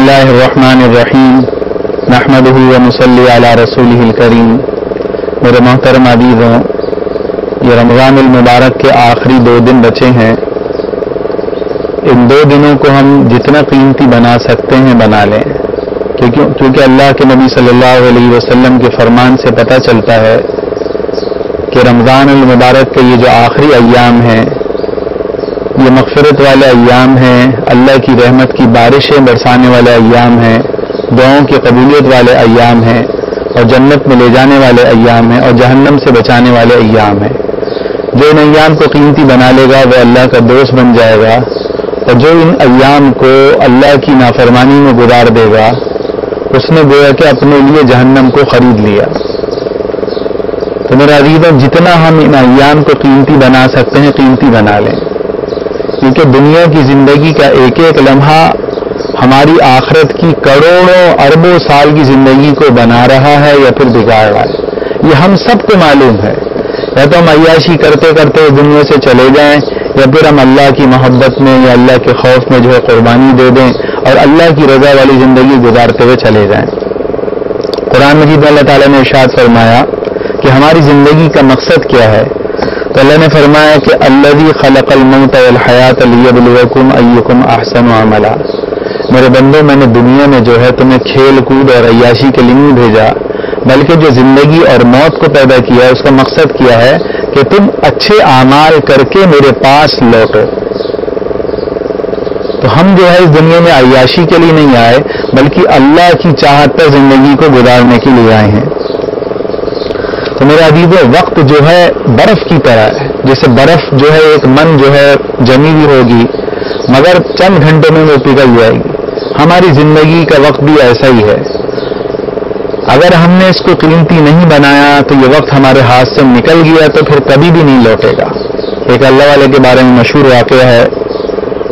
اللہ الرحمن الرحیم نحمدہ و نصلی علی رسولہ الکریم۔ میرے محترم عزیزوں، یہ رمضان المبارک کے آخری 2 دن بچے ہیں۔ ان 2 دنوں کو ہم جتنا قیمتی بنا سکتے ہیں بنا لیں، کیونکہ اللہ کے نبی صلی اللہ علیہ وسلم کے فرمان سے پتہ چلتا ہے کہ رمضان المبارک کے یہ جو آخری ایام ہیں یہ مغفرت والے ایام ہیں، اللہ کی رحمت کی بارشیں برسانے والے ایام ہیں، دعاؤں کی قبولیت والے ایام ہیں، اور جنت میں لے جانے والے ایام ہیں، اور جہنم سے بچانے والے ایام ہیں۔ جو ان ایام کو قیمتی بنا لے گا وہ اللہ کا دوست بن جائے گا، اور جو ان ایام کو اللہ کی نافرمانی میں گزار دے گا اس نے گویا کہ اپنے لیے جہنم کو خرید لیا۔ تو میرے عزیزوں، جتنا ہم ان ایام کو قیمتی بنا سکتے ہیں قیمتی بنا لیں، کیونکہ دنیا کی زندگی کا ایک ایک لمحہ ہماری آخرت کی کروڑوں اربوں سال کی زندگی کو بنا رہا ہے یا پھر بگاڑ رہا ہے۔ یہ ہم سب کو معلوم ہے۔ یا تو ہم عیاشی کرتے کرتے دنیا سے چلے جائیں، یا پھر ہم اللہ کی محبت میں یا اللہ کے خوف میں جو ہے قربانی دے دیں اور اللہ کی رضا والی زندگی گزارتے ہوئے چلے جائیں۔ قرآن مجید میں اللہ تعالیٰ نے ارشاد فرمایا کہ ہماری زندگی کا مقصد کیا ہے، تو اللہ نے فرمایا کہ الذی خلق الموت والحیات لیبلوکم ایکم احسن عملا۔ میرے بندوں، میں نے دنیا میں جو ہے تمہیں کھیل کود اور عیاشی کے لیے نہیں بھیجا، بلکہ جو زندگی اور موت کو پیدا کیا ہے اس کا مقصد کیا ہے کہ تم اچھے اعمال کر کے میرے پاس لوٹو۔ تو ہم جو ہے اس دنیا میں عیاشی کے لیے نہیں آئے، بلکہ اللہ کی چاہت پر زندگی کو گزارنے کے لیے آئے ہیں۔ تو میرے عزیزوں، وقت جو ہے برف کی طرح ہے، جیسے برف جو ہے ایک من جو ہے جمی ہوئی ہوگی مگر چند گھنٹوں میں وہ پگھل جائے گی۔ ہماری زندگی کا وقت بھی ایسا ہی ہے۔ اگر ہم نے اس کو قیمتی نہیں بنایا تو یہ وقت ہمارے ہاتھ سے نکل گیا تو پھر کبھی بھی نہیں لوٹے گا۔ ایک اللہ والے کے بارے میں مشہور واقعہ ہے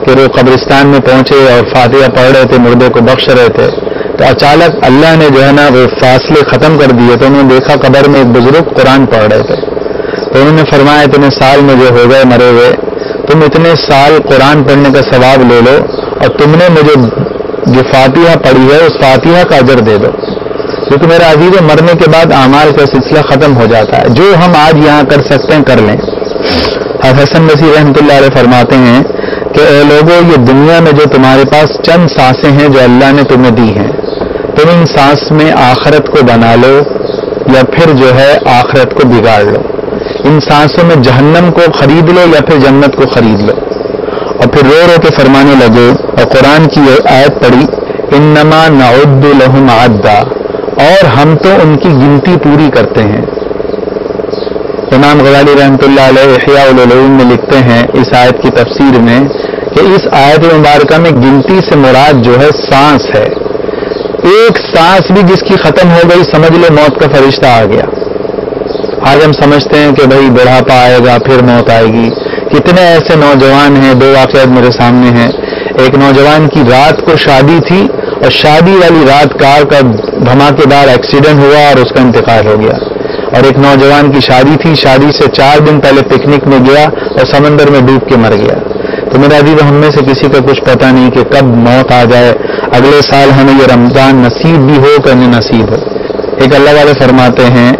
کہ وہ قبرستان میں پہنچے اور فاتحہ پڑھ رہے تھے، مردے کو بخش رہے تھے، تو اچانک اللہ نے جو ہے نا وہ فاصلے ختم کر دیے، تو انہوں نے دیکھا قبر میں ایک بزرگ قرآن پڑھ رہے تھے۔ تو انہوں نے فرمایا اتنے سال میں جو ہو گئے مرے ہوئے، تم اتنے سال قرآن پڑھنے کا ثواب لے لو اور تم نے مجھے جو فاتحہ پڑھی ہے اس فاتحہ کا اجر دے دو، کیونکہ میرا عزیز مرنے کے بعد اعمال کا سلسلہ ختم ہو جاتا ہے۔ جو ہم آج یہاں کر سکتے ہیں کر لیں۔ حسن بصری رحمۃ اللہ علیہ فرماتے ہیں کہ اے لوگوں، یہ دنیا میں جو تمہارے پاس چند سانسیں ہیں جو اللہ نے تمہیں دی ہیں، تم ان سانس میں آخرت کو بنا لو یا پھر جو ہے آخرت کو بگاڑ لو۔ ان سانسوں میں جہنم کو خرید لو یا پھر جنت کو خرید لو۔ اور پھر رو رو کے فرمانے لگے اور قرآن کی آیت پڑھی، انما نعد لهم عدا، اور ہم تو ان کی گنتی پوری کرتے ہیں۔ امام غزالی رحمۃ اللہ علیہ احیاء العلوم میں لکھتے ہیں اس آیت کی تفسیر میں کہ اس آیت مبارکہ میں گنتی سے مراد جو ہے سانس ہے۔ ایک سانس بھی جس کی ختم ہو گئی سمجھ لو موت کا فرشتہ آ گیا۔ آج ہم سمجھتے ہیں کہ بھائی بڑھاپا آئے گا پھر موت آئے گی۔ کتنے ایسے نوجوان ہیں، 2 واقعات میرے سامنے ہیں۔ ایک نوجوان کی رات کو شادی تھی اور شادی والی رات کار کا دھماکے دار ایکسیڈنٹ ہوا اور اس کا انتقال ہو گیا۔ اور ایک نوجوان کی شادی تھی، شادی سے 4 دن پہلے پکنک میں گیا اور سمندر میں ڈوب کے مر گیا۔ تو میرا عزیز، ہم میں سے کسی کا کچھ پتہ نہیں کہ کب موت آ جائے۔ اگلے سال ہمیں یہ رمضان نصیب بھی ہو کہ نہیں نصیب ہو۔ ایک اللہ والے فرماتے ہیں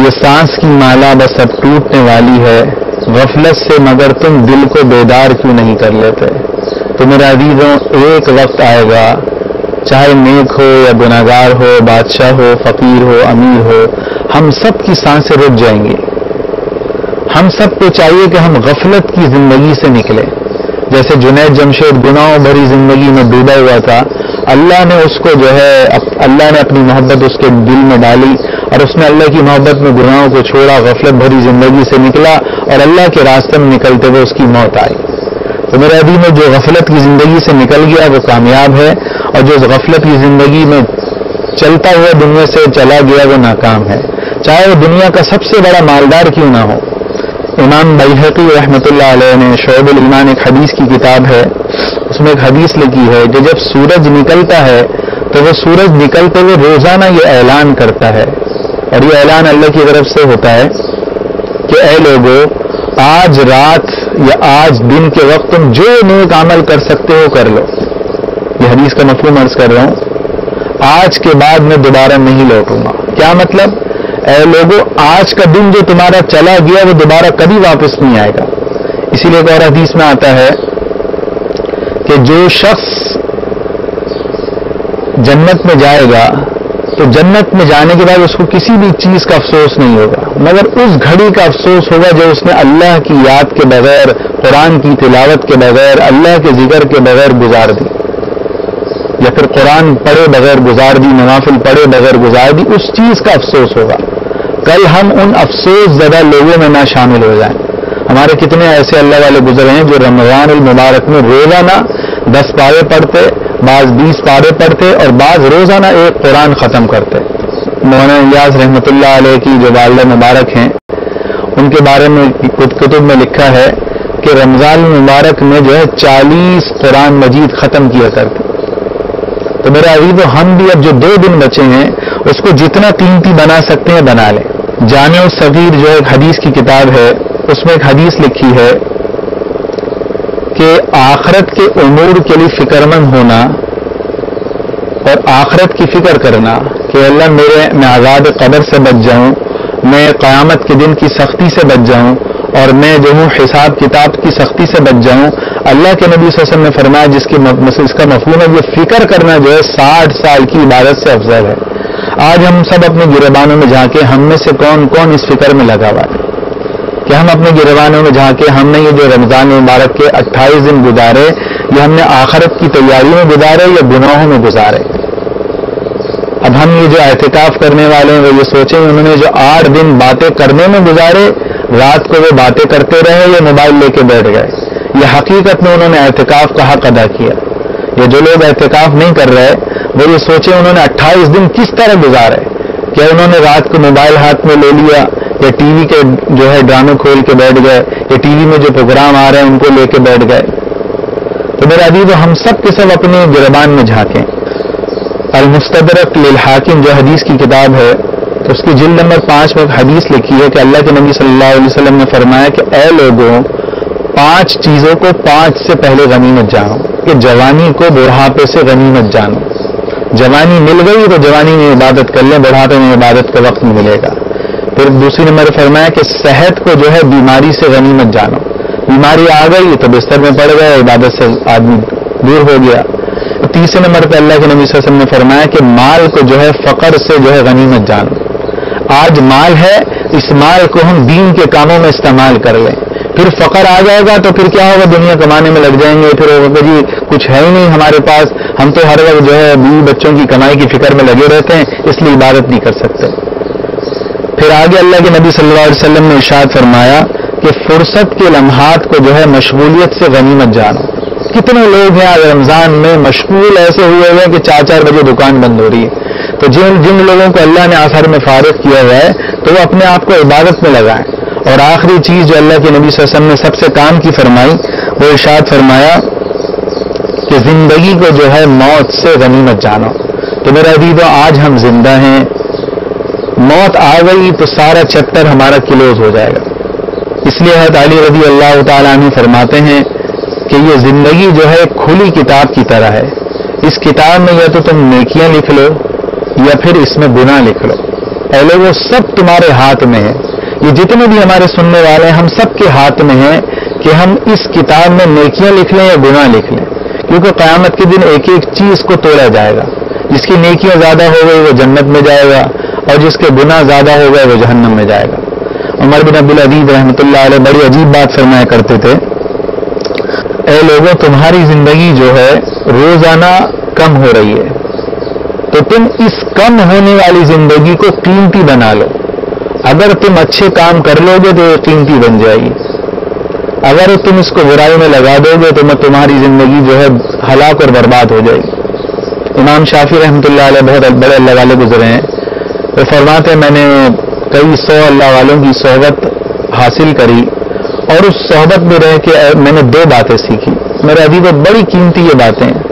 یہ سانس کی مالا بس اب ٹوٹنے والی ہے، غفلت سے مگر تم دل کو بیدار کیوں نہیں کر لیتے۔ تو میرے عزیزوں، ایک وقت آئے گا، چاہے نیک ہو یا گناہگار ہو، بادشاہ ہو، فقیر ہو، امیر ہو، ہم سب کی سانسیں رک جائیں گی۔ ہم سب کو چاہیے کہ ہم غفلت کی زندگی سے نکلیں۔ جیسے جنید جمشید گناہوں بھری زندگی میں ڈوبا ہوا تھا، اللہ نے اس کو جو ہے اللہ نے اپنی محبت اس کے دل میں ڈالی اور اس نے اللہ کی محبت میں گناہوں کو چھوڑا، غفلت بھری زندگی سے نکلا اور اللہ کے راستے میں نکلتے ہوئے اس کی موت آئی۔ تو میرے عزیز میں جو غفلت کی زندگی سے نکل گیا وہ کامیاب ہے، اور جو غفلت کی زندگی میں چلتا ہوا دنیا سے چلا گیا وہ ناکام ہے، چاہے وہ دنیا کا سب سے بڑا مالدار کیوں نہ ہو۔ امام بیہقی رحمۃ اللہ علیہ نے شعب الایمان ایک حدیث کی کتاب ہے، اس میں ایک حدیث لکھی ہے کہ جب سورج نکلتا ہے تو وہ سورج نکلتے ہوئے روزانہ یہ اعلان کرتا ہے، اور یہ اعلان اللہ کی طرف سے ہوتا ہے کہ اے لوگو، آج رات یا آج دن کے وقت تم جو نیک عمل کر سکتے ہو کر لو۔ یہ حدیث کا مفہوم عرض کر رہا ہوں، آج کے بعد میں دوبارہ نہیں لوٹوں گا۔ کیا مطلب؟ اے لوگوں، آج کا دن جو تمہارا چلا گیا وہ دوبارہ کبھی واپس نہیں آئے گا۔ اسی لیے ایک اور حدیث میں آتا ہے کہ جو شخص جنت میں جائے گا تو جنت میں جانے کے بعد اس کو کسی بھی چیز کا افسوس نہیں ہوگا، مگر اس گھڑی کا افسوس ہوگا جو اس نے اللہ کی یاد کے بغیر، قرآن کی تلاوت کے بغیر، اللہ کے ذکر کے بغیر گزار دی، یا پھر قرآن پڑھے بغیر گزار دی، نوافل پڑھے بغیر گزار دی، اس چیز کا افسوس ہوگا۔ کل ہم ان افسوس زدہ لوگوں میں نہ شامل ہو جائیں۔ ہمارے کتنے ایسے اللہ والے گزرے ہیں جو رمضان المبارک میں روزانہ 10 پارے پڑھتے، بعض 20 پارے پڑھتے، اور بعض روزانہ ایک قرآن ختم کرتے۔ مولانا الیاس رحمۃ اللہ علیہ کی جو والدہ مبارک ہیں، ان کے بارے میں کتب میں لکھا ہے کہ رمضان المبارک میں جو ہے 40 قرآن مجید ختم کیا کرتے۔ تو میرا عزیز، ہم بھی اب جو 2 دن بچے ہیں اس کو جتنا قیمتی بنا سکتے ہیں بنا لیں۔ جامع الصغیر جو ایک حدیث کی کتاب ہے، اس میں ایک حدیث لکھی ہے کہ آخرت کے امور کے لیے فکر مند ہونا اور آخرت کی فکر کرنا کہ اللہ میں عذاب قبر سے بچ جاؤں، میں قیامت کے دن کی سختی سے بچ جاؤں، اور میں جو ہوں حساب کتاب کی سختی سے بچ جاؤں۔ اللہ کے نبی صلی اللہ علیہ وسلم نے فرمایا اس کا مفہوم ہے یہ فکر کرنا جو ہے 60 سال کی عبادت سے افضل ہے۔ آج ہم سب اپنے گریبانوں میں جھانکے ہم میں سے کون کون اس فکر میں لگا ہوا ہے کہ ہم اپنے گریبانوں میں جھانکے ہم نے یہ جو رمضان مبارک کے 28 دن گزارے یہ ہم نے آخرت کی تیاریوں میں گزارے یا گناہوں میں گزارے؟ اب ہم یہ جو اعتکاف کرنے والے ہیں وہ یہ سوچیں انہوں نے جو 8 دن باتیں کرنے میں گزارے، رات کو وہ باتیں کرتے رہے یا موبائل لے کے بیٹھ گئے، یہ حقیقت میں انہوں نے اعتکاف کا حق ادا کیا؟ یہ جو لوگ اعتکاف نہیں کر رہے وہ یہ سوچیں انہوں نے 28 دن کس طرح گزارے؟ کیا انہوں نے رات کو موبائل ہاتھ میں لے لیا یا ٹی وی کے جو ہے ڈرامے کھول کے بیٹھ گئے یا ٹی وی میں جو پروگرام آ رہے ہیں ان کو لے کے بیٹھ گئے؟ تو میرا عزیز ہم سب کے سب اپنے گریبان میں جھانکیں۔ المستدرک للحاکم جو حدیث کی کتاب ہے تو اس کی جلد نمبر 5 میں ایک حدیث لکھی ہے کہ اللہ کے نبی صلی اللہ علیہ وسلم نے فرمایا کہ اے لوگوں، 5 چیزوں کو 5 سے پہلے غنیمت جانو، کہ جوانی کو بڑھاپے سے غنیمت جانو۔ جوانی مل گئی تو جوانی میں عبادت کر لیں، بڑھاپے میں عبادت کا وقت ملے گا۔ پھر دوسری نمبر فرمایا کہ صحت کو جو ہے بیماری سے غنیمت جانو، بیماری آ گئی تو بستر میں پڑ گئے، عبادت سے آدمی دور ہو گیا۔ تیسرے نمبر پہ اللہ کے نبی صلی اللہ علیہ وسلم نے فرمایا کہ مال کو جو ہے فقر سے جو ہے غنیمت جانو۔ آج مال ہے، اس مال کو ہم دین کے کاموں میں استعمال کر لیں، پھر فقر آ جائے گا تو پھر کیا ہوگا؟ دنیا کمانے میں لگ جائیں گے، پھر ہوگا جی کچھ ہے ہی نہیں ہمارے پاس، ہم تو ہر وقت جو ہے بیوی بچوں کی کمائی کی فکر میں لگے رہتے ہیں، اس لیے عبادت نہیں کر سکتے۔ پھر آگے اللہ کے نبی صلی اللہ علیہ وسلم نے ارشاد فرمایا کہ فرصت کے لمحات کو جو ہے مشغولیت سے غنیمت جانو۔ کتنے لوگ ہیں آج رمضان میں مشغول ایسے ہوئے ہیں کہ 4 بجے دکان بند ہو رہی ہے، تو جن لوگوں کو اللہ نے آخر میں فارغ کیا ہوا ہے تو وہ اپنے آپ کو عبادت میں لگائیں۔ اور آخری چیز جو اللہ کے نبی صلی اللہ علیہ وسلم نے سب سے کام کی فرمائی وہ ارشاد فرمایا کہ زندگی کو جو ہے موت سے غنیمت جانو۔ تو میرا عزیزو آج ہم زندہ ہیں، موت آ گئی تو سارا چیپٹر ہمارا کلوز ہو جائے گا۔ اس لیے حضرت علی رضی اللہ تعالیٰ عنہ فرماتے ہیں کہ یہ زندگی جو ہے کھلی کتاب کی طرح ہے، اس کتاب میں یا تو تم نیکیاں لکھ لو یا پھر اس میں گناہ لکھ لو۔ اے لوگوں سب تمہارے ہاتھ میں ہے، یہ جتنے بھی ہمارے سننے والے ہیں ہم سب کے ہاتھ میں ہیں کہ ہم اس کتاب میں نیکیاں لکھ لیں یا گناہ لکھ لیں، کیونکہ قیامت کے دن ایک ایک چیز کو توڑا جائے گا۔ جس کی نیکیاں زیادہ ہو گئی وہ جنت میں جائے گا اور جس کے گناہ زیادہ ہو گئے وہ جہنم میں جائے گا۔ عمر بن عبدالعزیز رحمۃ اللہ علیہ بڑی عجیب بات فرمایا کرتے تھے، اے لوگوں تمہاری زندگی جو ہے روزانہ کم ہو رہی ہے، تو تم اس کم ہونے والی زندگی کو قیمتی بنا لو۔ اگر تم اچھے کام کر لو گے تو یہ قیمتی بن جائے گی، اگر تم اس کو برائی میں لگا دو گے تو تمہاری زندگی جو ہے ہلاک اور برباد ہو جائے گی۔ امام شافعی رحمۃ اللہ علیہ بہت بڑے اللہ والے گزرے ہیں، وہ فرماتے ہیں میں نے کئی 100 اللہ والوں کی صحبت حاصل کری اور اس صحبت میں رہ کے میں نے 2 باتیں سیکھی، میرے عزیزو بڑی قیمتی یہ باتیں ہیں۔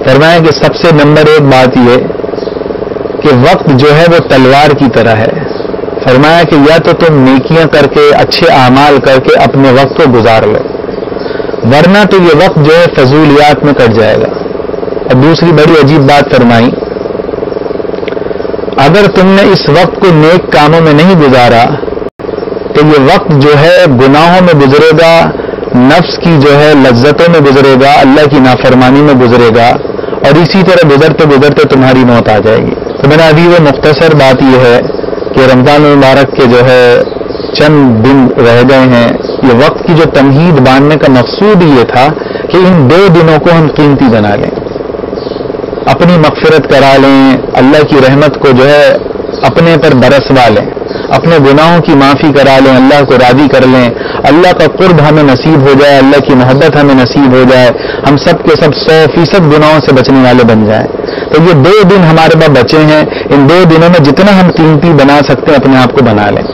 فرمایا کہ سب سے نمبر 1 بات یہ کہ وقت جو ہے وہ تلوار کی طرح ہے۔ فرمایا کہ یا تو تم نیکیاں کر کے اچھے اعمال کر کے اپنے وقت کو گزار لو، ورنہ تو یہ وقت جو ہے فضولیات میں کٹ جائے گا۔ اور دوسری بڑی عجیب بات فرمائی، اگر تم نے اس وقت کو نیک کاموں میں نہیں گزارا تو یہ وقت جو ہے گناہوں میں گزرے گا، نفس کی جو ہے لذتوں میں گزرے گا، اللہ کی نافرمانی میں گزرے گا، اور اسی طرح گزرتے گزرتے تمہاری موت آ جائے گی۔ تو میرا ابھی وہ مختصر بات یہ ہے کہ رمضان المبارک کے جو ہے چند دن رہ گئے ہیں، یہ وقت کی جو تمہید باندھنے کا مقصود یہ تھا کہ ان 2 دنوں کو ہم قیمتی بنا لیں، اپنی مغفرت کرا لیں، اللہ کی رحمت کو جو ہے اپنے پر برسوا لیں، اپنے گناہوں کی معافی کرا لیں، اللہ کو راضی کر لیں، اللہ کا قرب ہمیں نصیب ہو جائے، اللہ کی محبت ہمیں نصیب ہو جائے، ہم سب کے سب 100% گناہوں سے بچنے والے بن جائیں۔ تو یہ 2 دن ہمارے پاس بچے ہیں، ان 2 دنوں میں جتنا ہم قیمتی بنا سکتے ہیں اپنے آپ کو بنا لیں۔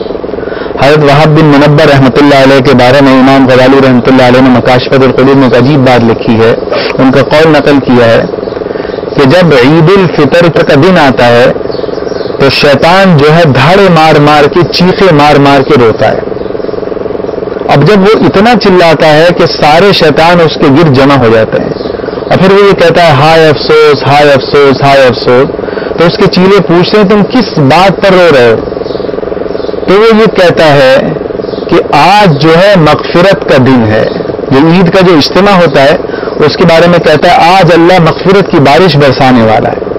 حضرت وہاب بن منبر رحمۃ اللہ علیہ کے بارے میں امام غزالی رحمۃ اللہ علیہ نے مکاشفۃ القلوب میں ایک عجیب بات لکھی ہے، ان کا قول نقل کیا ہے کہ جب عید الفطر کا دن آتا ہے تو شیطان جو ہے دھاڑے مار مار کے، چیخے مار مار کے روتا ہے۔ اب جب وہ اتنا چلاتا ہے کہ سارے شیطان اس کے گرد جمع ہو جاتے ہیں، اور پھر وہ یہ کہتا ہے ہائے افسوس ہائے افسوس ہائے افسوس، تو اس کے چیلے پوچھتے ہیں تم کس بات پر رو رہے ہو؟ تو وہ یہ کہتا ہے کہ آج جو ہے مغفرت کا دن ہے، جو عید کا جو اجتماع ہوتا ہے اس کے بارے میں کہتا ہے آج اللہ مغفرت کی بارش برسانے والا ہے۔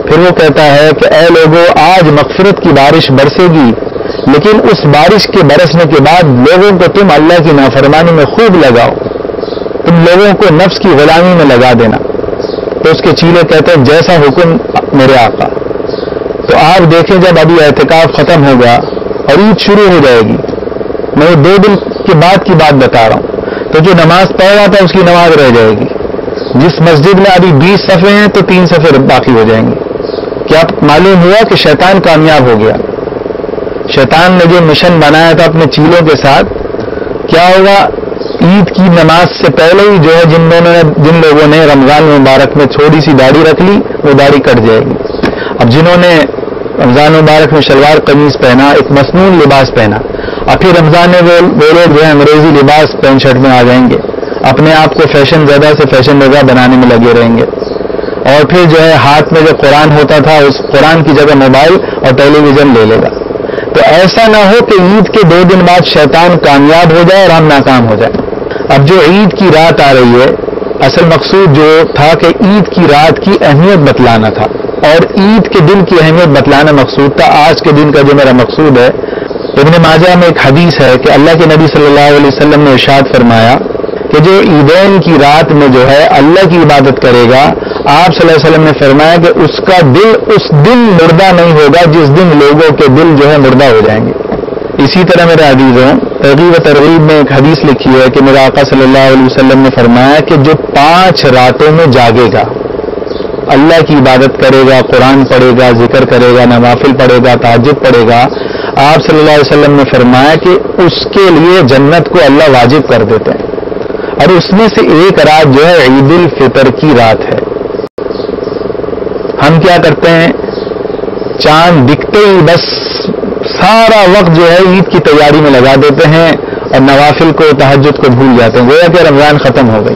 پھر وہ کہتا ہے کہ اے لوگوں، آج مغفرت کی بارش برسے گی، لیکن اس بارش کے برسنے کے بعد لوگوں کو تم اللہ کی نافرمانی میں خوب لگاؤ، تم لوگوں کو نفس کی غلامی میں لگا دینا۔ تو اس کے چیلے کہتے ہیں جیسا حکم میرے آقا۔ تو آپ دیکھیں جب ابھی اعتکاف ختم ہوگا اور عید شروع ہو جائے گی، میں 2 دن کے بعد کی بات بتا رہا ہوں، تو جو نماز پڑھ رہا تھا اس کی نماز رہ جائے گی۔ جس مسجد میں ابھی 20 صفحے ہیں تو 3 صفحے باقی ہو جائیں گے۔ کیا معلوم ہوا کہ شیطان کامیاب ہو گیا؟ شیطان نے جو مشن بنایا تھا اپنے چیلوں کے ساتھ، کیا ہوگا؟ عید کی نماز سے پہلے ہی جو ہے جن لوگوں نے رمضان مبارک میں تھوڑی سی داڑھی رکھ لی وہ داڑھی کٹ جائے گی۔ اب جنہوں نے رمضان مبارک میں شلوار قمیض پہنا، ایک مصنون لباس پہنا، اور پھر رمضان میں وہ لوگ جو ہے انگریزی لباس پینٹ شرٹ میں آ جائیں گے، اپنے آپ کو فیشن زدہ سے فیشن رضا بنانے میں لگے رہیں گے، اور پھر جو ہے ہاتھ میں جو قرآن ہوتا تھا اس قرآن کی جگہ موبائل اور ٹیلی ویژن لے لے گا۔ تو ایسا نہ ہو کہ عید کے 2 دن بعد شیطان کامیاب ہو جائے اور ہم ناکام ہو جائیں۔ اب جو عید کی رات آ رہی ہے، اصل مقصود جو تھا کہ عید کی رات کی اہمیت بتلانا تھا، اور عید کے دن کی اہمیت بتلانا مقصود تھا۔ آج کے دن کا جو میرا مقصود ہے، ابن ماجہ میں ایک حدیث ہے کہ اللہ کے نبی صلی اللہ علیہ وسلم نے ارشاد فرمایا کہ جو عیدین کی رات میں جو ہے اللہ کی عبادت کرے گا، آپ صلی اللہ علیہ وسلم نے فرمایا کہ اس کا دل اس دن مردہ نہیں ہوگا جس دن لوگوں کے دل جو ہے مردہ ہو جائیں گے۔ اسی طرح میرے عزیزوں، ترغیب و ترغیب میں ایک حدیث لکھی ہے کہ میرے آقا صلی اللہ علیہ وسلم نے فرمایا کہ جو 5 راتوں میں جاگے گا، اللہ کی عبادت کرے گا، قرآن پڑھے گا، ذکر کرے گا، نوافل پڑھے گا، تہجد پڑھے گا، آپ صلی اللہ علیہ وسلم نے فرمایا کہ اس کے لیے جنت کو اللہ واجب کر دیتے ہیں، اور اس میں سے ایک رات جو ہے عید الفطر کی رات ہے۔ ہم کیا کرتے ہیں؟ چاند دکھتے ہی بس سارا وقت جو ہے عید کی تیاری میں لگا دیتے ہیں اور نوافل کو، تہجد کو بھول جاتے ہیں، گویا کہ رمضان ختم ہو گئی۔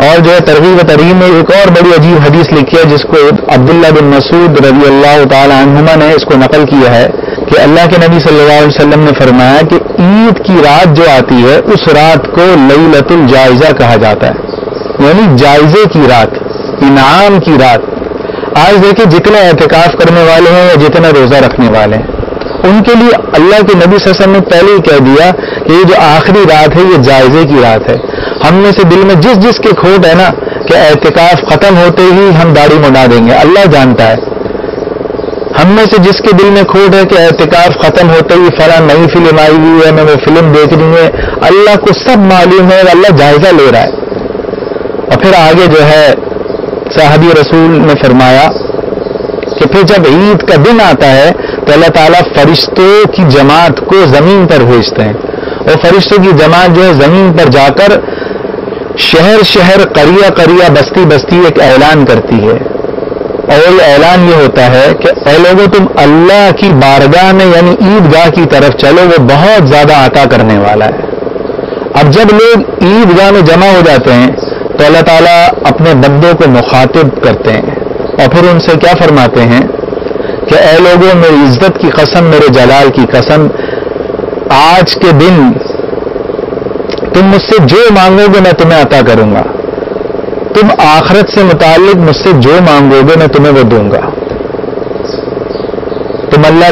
اور جو ہے ترغیب و ترغیب میں ایک اور بڑی عجیب حدیث لکھی ہے جس کو عبداللہ بن مسعود رضی اللہ تعالی عنہما نے اس کو نقل کیا ہے کہ اللہ کے نبی صلی اللہ علیہ وسلم نے فرمایا کہ عید کی رات جو آتی ہے اس رات کو لیلۃ الجائزہ کہا جاتا ہے، یعنی جائزے کی رات، انعام کی رات۔ آج دیکھیں جتنے اعتکاف کرنے والے ہیں یا جتنے روزہ رکھنے والے ہیں، ان کے لیے اللہ کے نبی صلی اللہ علیہ وسلم نے پہلے ہی کہہ دیا کہ یہ جو آخری رات ہے یہ جائزے کی رات ہے۔ ہم میں سے دل میں جس کی کھوٹ ہے نا کہ اعتکاف ختم ہوتے ہی ہم داڑھی منڈا دیں گے، اللہ جانتا ہے۔ ہم میں سے جس کے دل میں کھوٹ ہے کہ اعتکاف ختم ہوتے ہی فلاں نئی فلم آئی ہوئی ہے، میں وہ فلم دیکھ رہی ہوں، اللہ کو سب معلوم ہے، اللہ جائزہ لے رہا ہے۔ اور پھر آگے جو ہے صحابی رسول نے فرمایا کہ پھر جب عید کا دن آتا ہے تو اللہ تعالیٰ فرشتوں کی جماعت کو زمین پر بھیجتے ہیں، اور فرشتوں کی جماعت جو ہے زمین پر جا کر شہر شہر، قریہ قریہ، بستی بستی ایک اعلان کرتی ہے، اور یہ اعلان یہ ہوتا ہے کہ اے لوگوں تم اللہ کی بارگاہ میں یعنی عیدگاہ کی طرف چلو، وہ بہت زیادہ عطا کرنے والا ہے۔ اب جب لوگ عیدگاہ میں جمع ہو جاتے ہیں تو اللہ تعالیٰ اپنے بندوں کو مخاطب کرتے ہیں اور پھر ان سے کیا فرماتے ہیں کہ اے لوگوں، میری عزت کی قسم، میرے جلال کی قسم، آج کے دن تم مجھ سے جو مانگو گے میں تمہیں عطا کروں گا، تم آخرت سے متعلق مجھ سے جو مانگو گے میں تمہیں وہ دوں گا۔ تم اللہ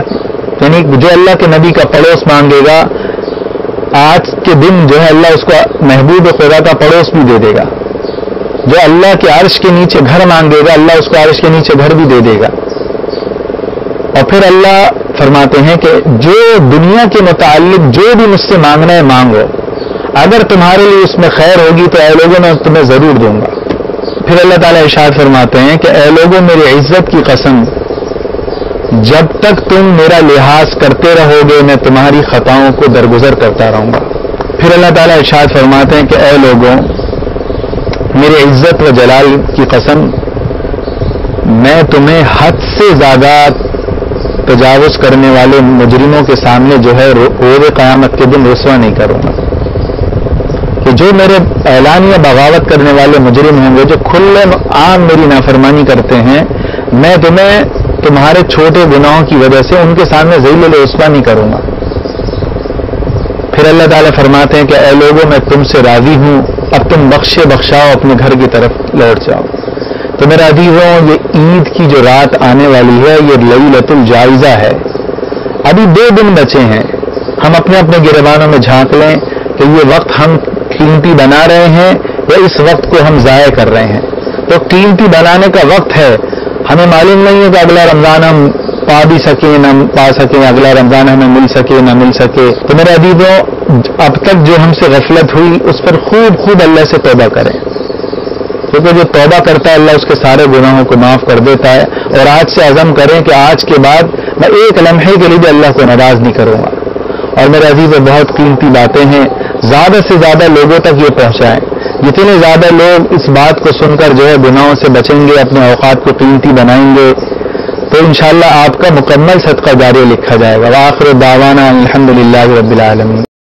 یعنی جو اللہ کے نبی کا پڑوس مانگے گا، آج کے دن جو ہے اللہ اس کو محبوب خدا کا پڑوس بھی دے دے گا۔ جو اللہ کے عرش کے نیچے گھر مانگے گا، اللہ اس کو عرش کے نیچے گھر بھی دے دے گا۔ اور پھر اللہ فرماتے ہیں کہ جو دنیا کے متعلق جو بھی مجھ سے مانگنا ہے مانگو، اگر تمہارے لیے اس میں خیر ہوگی تو اے لوگوں میں تمہیں ضرور دوں گا۔ پھر اللہ تعالیٰ ارشاد فرماتے ہیں کہ اے لوگوں، میری عزت کی قسم، جب تک تم میرا لحاظ کرتے رہو گے میں تمہاری خطاؤں کو درگزر کرتا رہوں گا۔ پھر اللہ تعالیٰ ارشاد فرماتے ہیں کہ اے لوگوں، میری عزت و جلال کی قسم، میں تمہیں حد سے زیادہ تجاوز کرنے والے مجرموں کے سامنے جو ہے روز قیامت کے دن رسوا نہیں کروں گا۔ کہ جو میرے اعلان یا بغاوت کرنے والے مجرم ہوں گے، جو کھلے عام میری نافرمانی کرتے ہیں، میں تمہیں تمہارے چھوٹے گناہوں کی وجہ سے ان کے سامنے ذلیل و رسوا نہیں کروں گا۔ پھر اللہ تعالیٰ فرماتے ہیں کہ اے لوگوں، میں تم سے راضی ہوں، اب تم بخشاؤ اپنے گھر کی طرف لوٹ جاؤ۔ تو میرے عزیزوں، یہ عید کی جو رات آنے والی ہے یہ لیلۃ الجائزہ ہے۔ ابھی 2 دن بچے ہیں، ہم اپنے اپنے گریبانوں میں جھانک لیں کہ یہ وقت ہم قیمتی بنا رہے ہیں یا اس وقت کو ہم ضائع کر رہے ہیں۔ تو قیمتی بنانے کا وقت ہے، ہمیں معلوم نہیں ہے کہ اگلا رمضان ہم پا بھی سکیں نہ پا سکیں، اگلا رمضان ہمیں مل سکے نہ مل سکے۔ تو میرے عزیزوں، اب تک جو ہم سے غفلت ہوئی اس پر خوب اللہ سے توبہ کریں، کیونکہ جو توبہ کرتا ہے اللہ اس کے سارے گناہوں کو معاف کر دیتا ہے۔ اور آج سے عزم کریں کہ آج کے بعد میں ایک لمحے کے لیے بھی اللہ کو ناراض نہیں کروں گا۔ اور میرے عزیزوں، بہت قیمتی باتیں ہیں، زیادہ سے زیادہ لوگوں تک یہ پہنچائیں۔ جتنے زیادہ لوگ اس بات کو سن کر جو ہے گناہوں سے بچیں گے، اپنے اوقات کو قیمتی بنائیں گے، تو انشاءاللہ آپ کا مکمل صدقہ جاری لکھا جائے گا۔ وآخر دعوانا الحمدللہ رب العالمین۔